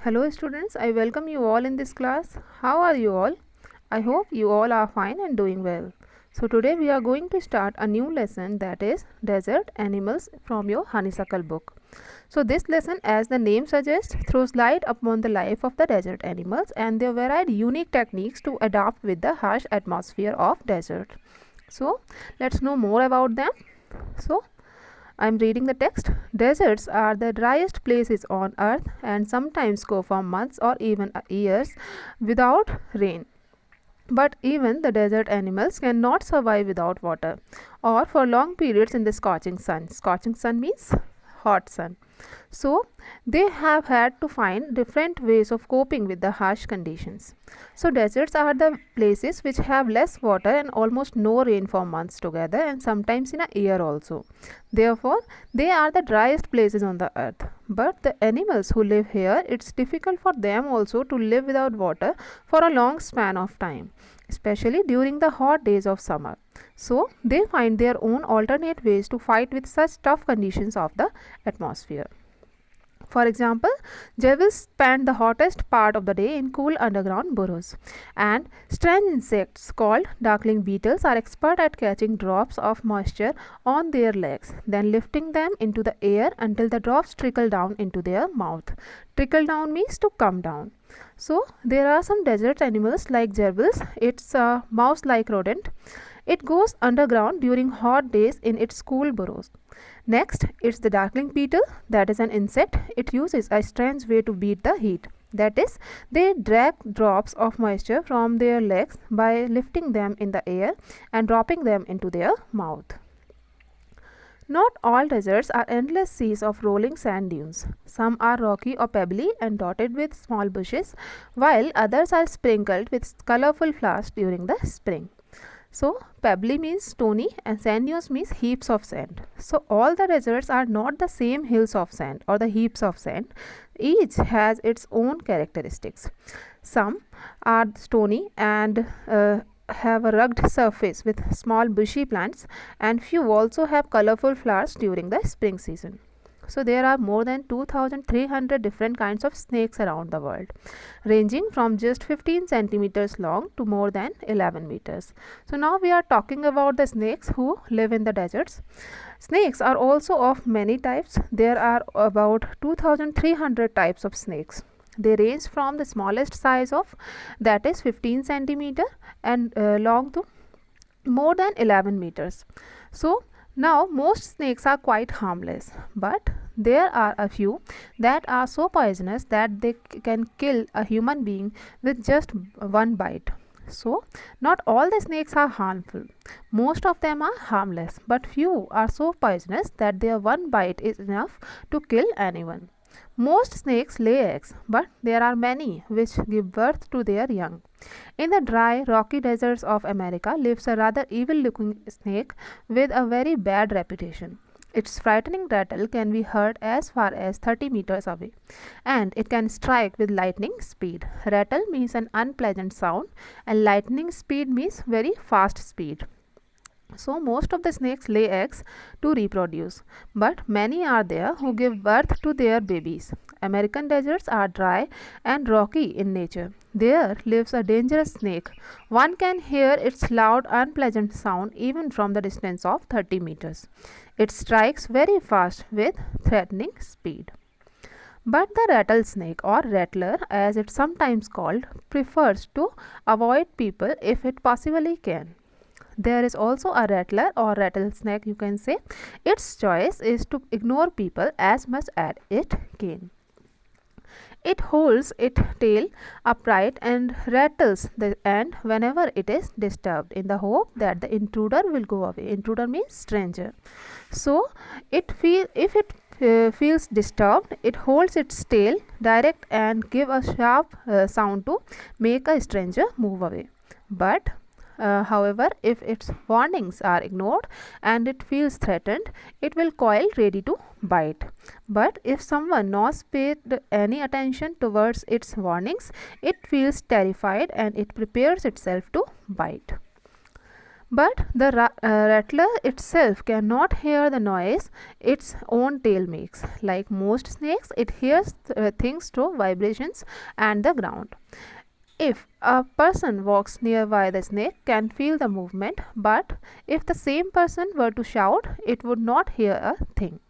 Hello students, I welcome you all in this class. How are you all? I hope you all are fine and doing well. So today we are going to start a new lesson, that is desert animals, from your honeysuckle book. So this lesson, as the name suggests, throws light upon the life of the desert animals and their varied unique techniques to adapt with the harsh atmosphere of desert. So let's know more about them. So I am reading the text. Deserts are the driest places on earth and sometimes go for months or even years without rain. But even the desert animals cannot survive without water or for long periods in the scorching sun. Scorching sun means hot sun. So they have had to find different ways of coping with the harsh conditions. So deserts are the places which have less water and almost no rain for months together and sometimes in a year also. Therefore, they are the driest places on the earth. But the animals who live here, it's difficult for them also to live without water for a long span of time, especially during the hot days of summer. So they find their own alternate ways to fight with such tough conditions of the atmosphere. For example, jackals spend the hottest part of the day in cool underground burrows, and strange insects called darkling beetles are expert at catching drops of moisture on their legs, then lifting them into the air until the drops trickle down into their mouth. Trickle down means to come down. So there are some desert animals like gerbils. It's a mouse-like rodent. It goes underground during hot days in its cool burrows. Next, it's the darkling beetle, that is an insect. It uses a strange way to beat the heat. That is, they drag drops of moisture from their legs by lifting them in the air and dropping them into their mouth. Not all deserts are endless seas of rolling sand dunes. Some are rocky or pebbly and dotted with small bushes, while others are sprinkled with colorful flowers during the spring. So pebbly means stony and sand dunes means heaps of sand. So all the deserts are not the same hills of sand or the heaps of sand. Each has its own characteristics. Some are stony and have a rugged surface with small bushy plants, and few also have colorful flowers during the spring season. So there are more than 2300 different kinds of snakes around the world, ranging from just 15 centimeters long to more than 11 meters. So now we are talking about the snakes who live in the deserts. Snakes are also of many types. There are about 2300 types of snakes. They range from the smallest size of, that is 15 centimeter and long, to more than 11 meters. So now most snakes are quite harmless, but there are a few that are so poisonous that they can kill a human being with just one bite. So not all the snakes are harmful. Most of them are harmless, but few are so poisonous that their one bite is enough to kill anyone. Most snakes lay eggs, but there are many which give birth to their young. In the dry, rocky deserts of America lives a rather evil-looking snake with a very bad reputation. Its frightening rattle can be heard as far as 30 meters away, and it can strike with lightning speed. Rattle means an unpleasant sound, and lightning speed means very fast speed. So most of the snakes lay eggs to reproduce, but many are there who give birth to their babies. American deserts are dry and rocky in nature. There lives a dangerous snake. One can hear its loud, unpleasant sound even from the distance of 30 meters. It strikes very fast with threatening speed. But the rattlesnake, or rattler as it's sometimes called, prefers to avoid people if it possibly can. There is also a rattler or rattlesnake, you can say. Its choice is to ignore people as much as it can. It holds its tail upright and rattles the end whenever it is disturbed in the hope that the intruder will go away. Intruder means stranger. So if it feels disturbed, it holds its tail direct and give a sharp sound to make a stranger move away. But however, if its warnings are ignored and it feels threatened, it will coil ready to bite. But if someone not paid any attention towards its warnings, it feels terrified and it prepares itself to bite. But the rattler itself cannot hear the noise its own tail makes. Like most snakes, it hears things through vibrations and the ground. If a person walks nearby, the snake can feel the movement, but if the same person were to shout, it would not hear a thing.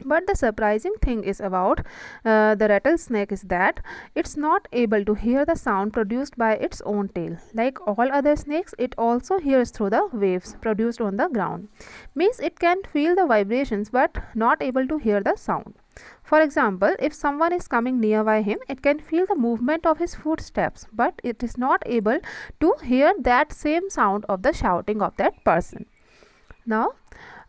But the surprising thing is about the rattlesnake is that it's not able to hear the sound produced by its own tail. Like all other snakes, it also hears through the waves produced on the ground. Means it can feel the vibrations but not able to hear the sound. For example, if someone is coming nearby him, it can feel the movement of his footsteps, but it is not able to hear that same sound of the shouting of that person. Now,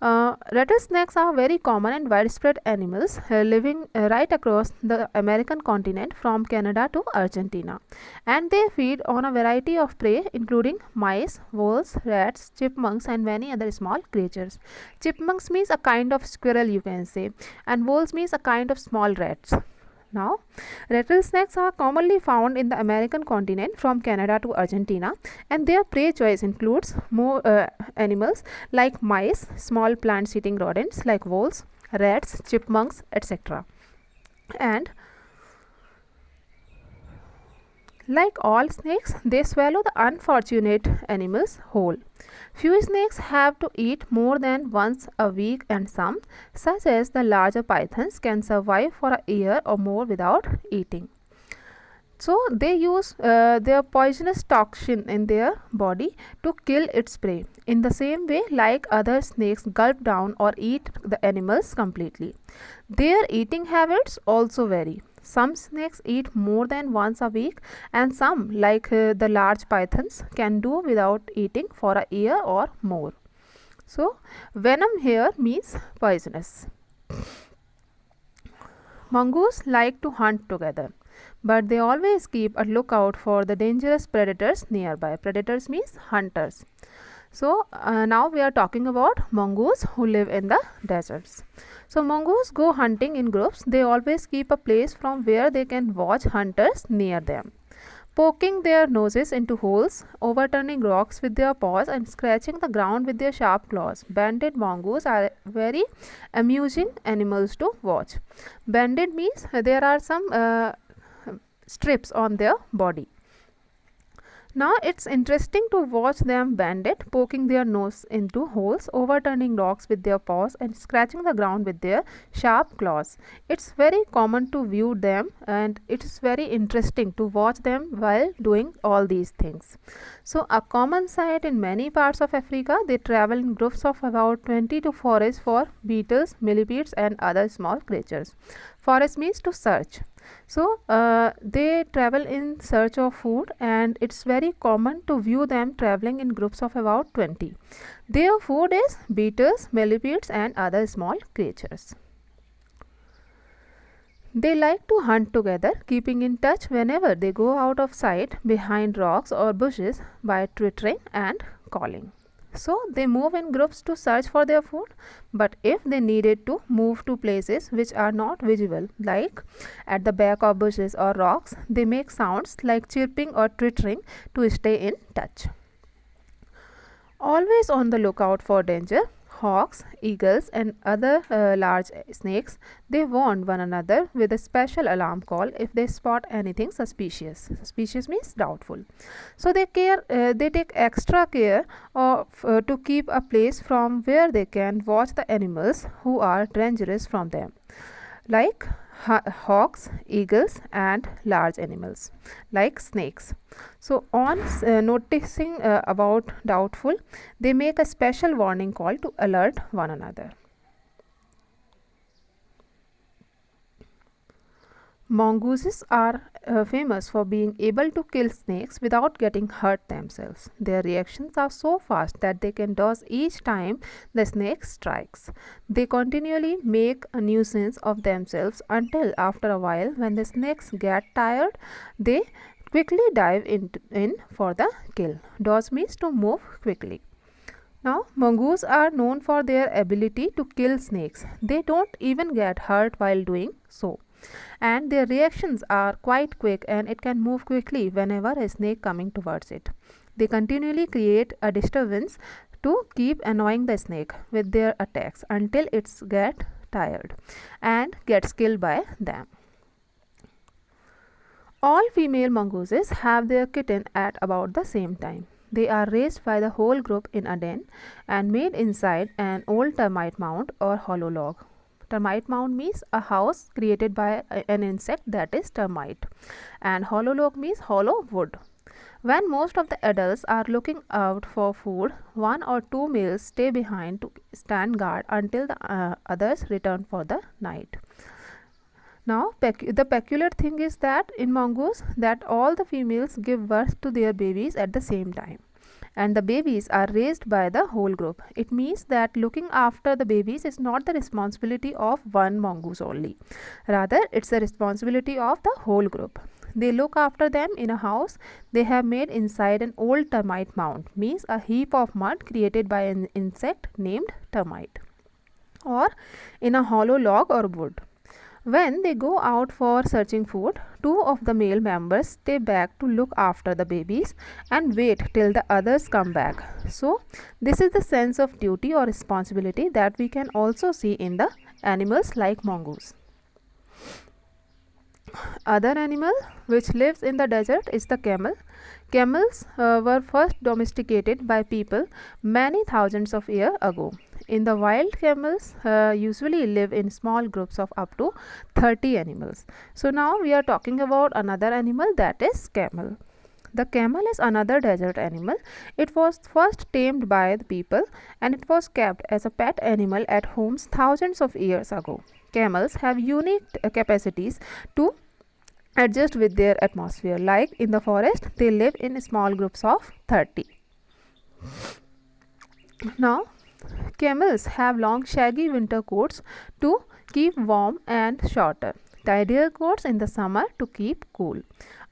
rattlesnakes are very common and widespread animals living right across the American continent from Canada to Argentina, and they feed on a variety of prey including mice, voles, rats, chipmunks and many other small creatures. Chipmunks means a kind of squirrel, you can say, and voles means a kind of small rats. Now, rattlesnakes are commonly found in the American continent from Canada to Argentina, and their prey choice includes more animals like mice, small plant-eating rodents like voles, rats, chipmunks, etc. And like all snakes, they swallow the unfortunate animals whole. Few snakes have to eat more than once a week, and some, such as the larger pythons, can survive for a year or more without eating. So they use their poisonous toxin in their body to kill its prey. In the same way, like other snakes gulp down or eat the animals completely. Their eating habits also vary. Some snakes eat more than once a week, and some, like the large pythons, can do without eating for a year or more. So, venom here means poisonous. Mongoose like to hunt together, but they always keep a lookout for the dangerous predators nearby. Predators means hunters. So, now we are talking about mongoose who live in the deserts. So, mongoose go hunting in groups. They always keep a place from where they can watch hunters near them. Poking their noses into holes, overturning rocks with their paws, and scratching the ground with their sharp claws. Banded mongoose are very amusing animals to watch. Banded means there are some strips on their body. Now it's interesting to watch them banded, poking their nose into holes, overturning rocks with their paws, and scratching the ground with their sharp claws. It's very common to view them, and it's very interesting to watch them while doing all these things. So a common sight in many parts of Africa, they travel in groups of about 20 to forage for beetles, millipedes and other small creatures. Forage means to search. So they travel in search of food, and it's very common to view them traveling in groups of about 20. Their food is beetles, millipedes and other small creatures. They like to hunt together, keeping in touch whenever they go out of sight behind rocks or bushes by twittering and calling. So they move in groups to search for their food, but if they needed to move to places which are not visible, like at the back of bushes or rocks, they make sounds like chirping or twittering to stay in touch. Always on the lookout for danger, hawks, eagles and other large snakes, they warn one another with a special alarm call if they spot anything suspicious. Suspicious means doubtful. So they take extra care to keep a place from where they can watch the animals who are dangerous from them, like hawks, eagles and large animals like snakes. So on noticing about doubtful, they make a special warning call to alert one another. Mongooses are famous for being able to kill snakes without getting hurt themselves. Their reactions are so fast that they can dodge each time the snake strikes. They continually make a nuisance of themselves until after a while, when the snakes get tired, they quickly dive in for the kill. Dodge means to move quickly. Now, mongoose are known for their ability to kill snakes. They don't even get hurt while doing so, and their reactions are quite quick, and it can move quickly whenever a snake coming towards it. They continually create a disturbance to keep annoying the snake with their attacks until it's get tired and gets killed by them. All female mongooses have their kitten at about the same time. They are raised by the whole group in a den and made inside an old termite mound or hollow log. Termite mound means a house created by an insect, that is termite, and hollow log means hollow wood. When most of the adults are looking out for food, one or two males stay behind to stand guard until the others return for the night. Now, the peculiar thing is that in mongoose that all the females give birth to their babies at the same time, and the babies are raised by the whole group. It means that looking after the babies is not the responsibility of one mongoose only. Rather, it's the responsibility of the whole group. They look after them in a house they have made inside an old termite mound, means a heap of mud created by an insect named termite, or in a hollow log or wood. When they go out for searching food, two of the male members stay back to look after the babies and wait till the others come back. So, this is the sense of duty or responsibility that we can also see in the animals like mongoose. Other animal which lives in the desert is the camel. Camels were first domesticated by people many thousands of years ago. In the wild, camels usually live in small groups of up to 30 animals. So now we are talking about another animal, that is camel. The camel is another desert animal. It was first tamed by the people and it was kept as a pet animal at homes thousands of years ago. Camels have unique capacities to adjust with their atmosphere. Like in the forest, they live in small groups of 30. Now, camels have long shaggy winter coats to keep warm and shorter tidier coats in the summer to keep cool.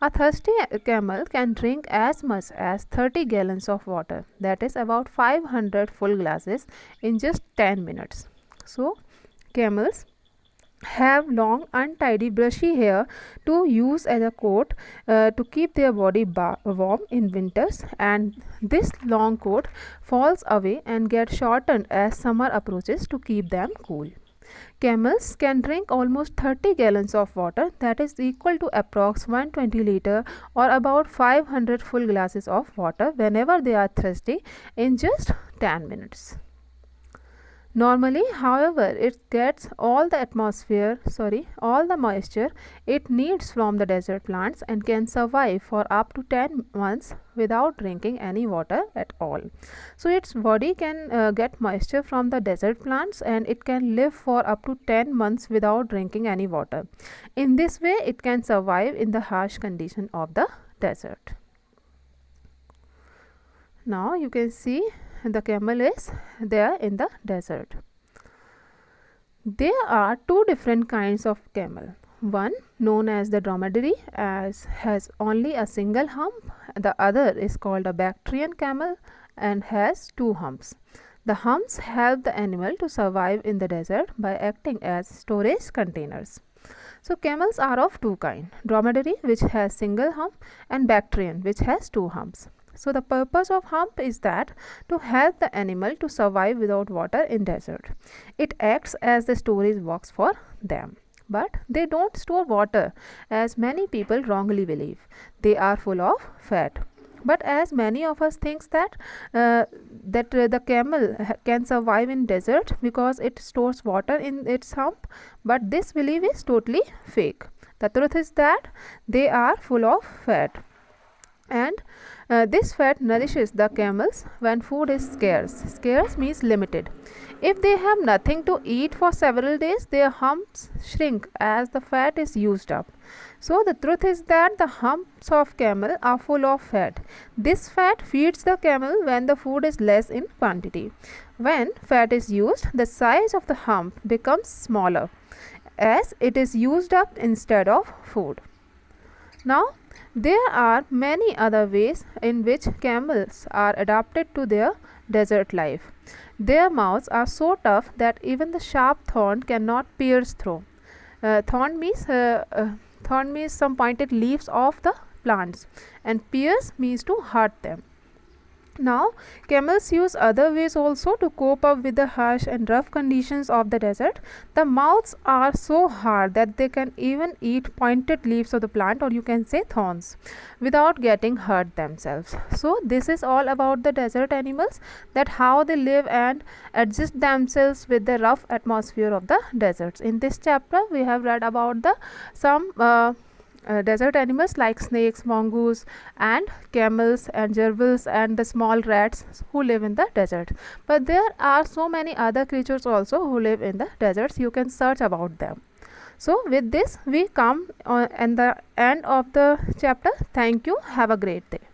A thirsty camel can drink as much as 30 gallons of water, that is about 500 full glasses, in just 10 minutes. So, camels have long untidy brushy hair to use as a coat to keep their body warm in winters, and this long coat falls away and gets shortened as summer approaches to keep them cool. Camels can drink almost 30 gallons of water, that is equal to approx 120 liter or about 500 full glasses of water whenever they are thirsty, in just 10 minutes. Normally, however, it gets all the moisture it needs from the desert plants and can survive for up to 10 months without drinking any water at all. So, its body can get moisture from the desert plants and it can live for up to 10 months without drinking any water. In this way, it can survive in the harsh condition of the desert. Now, you can see the camel is there in the desert. There are two different kinds of camel. One, known as the dromedary, has only a single hump. The other is called a Bactrian camel and has two humps. The humps help the animal to survive in the desert by acting as storage containers. So, camels are of two kinds, dromedary, which has single hump, and Bactrian, which has two humps. So, the purpose of hump is that to help the animal to survive without water in desert. It acts as the storage box for them. But they don't store water, as many people wrongly believe. They are full of fat. But as many of us thinks that the camel can survive in desert because it stores water in its hump, but this belief is totally fake. The truth is that they are full of fat, and this fat nourishes the camels when food is scarce. Scarce means limited. If they have nothing to eat for several days, their humps shrink as the fat is used up. So, the truth is that the humps of camel are full of fat. This fat feeds the camel when the food is less in quantity. When fat is used, the size of the hump becomes smaller as it is used up instead of food. Now, there are many other ways in which camels are adapted to their desert life. Their mouths are so tough that even the sharp thorn cannot pierce through. Thorn means some pointed leaves of the plants, and pierce means to hurt them. Now, camels use other ways also to cope up with the harsh and rough conditions of the desert. The mouths are so hard that they can even eat pointed leaves of the plant, or you can say thorns, without getting hurt themselves. So, this is all about the desert animals, that how they live and adjust themselves with the rough atmosphere of the deserts. In this chapter, we have read about the some desert animals like snakes, mongoose, and camels, and gerbils, and the small rats who live in the desert. But there are so many other creatures also who live in the deserts. You can search about them. So with this we come at the end of the chapter. Thank you. Have a great day.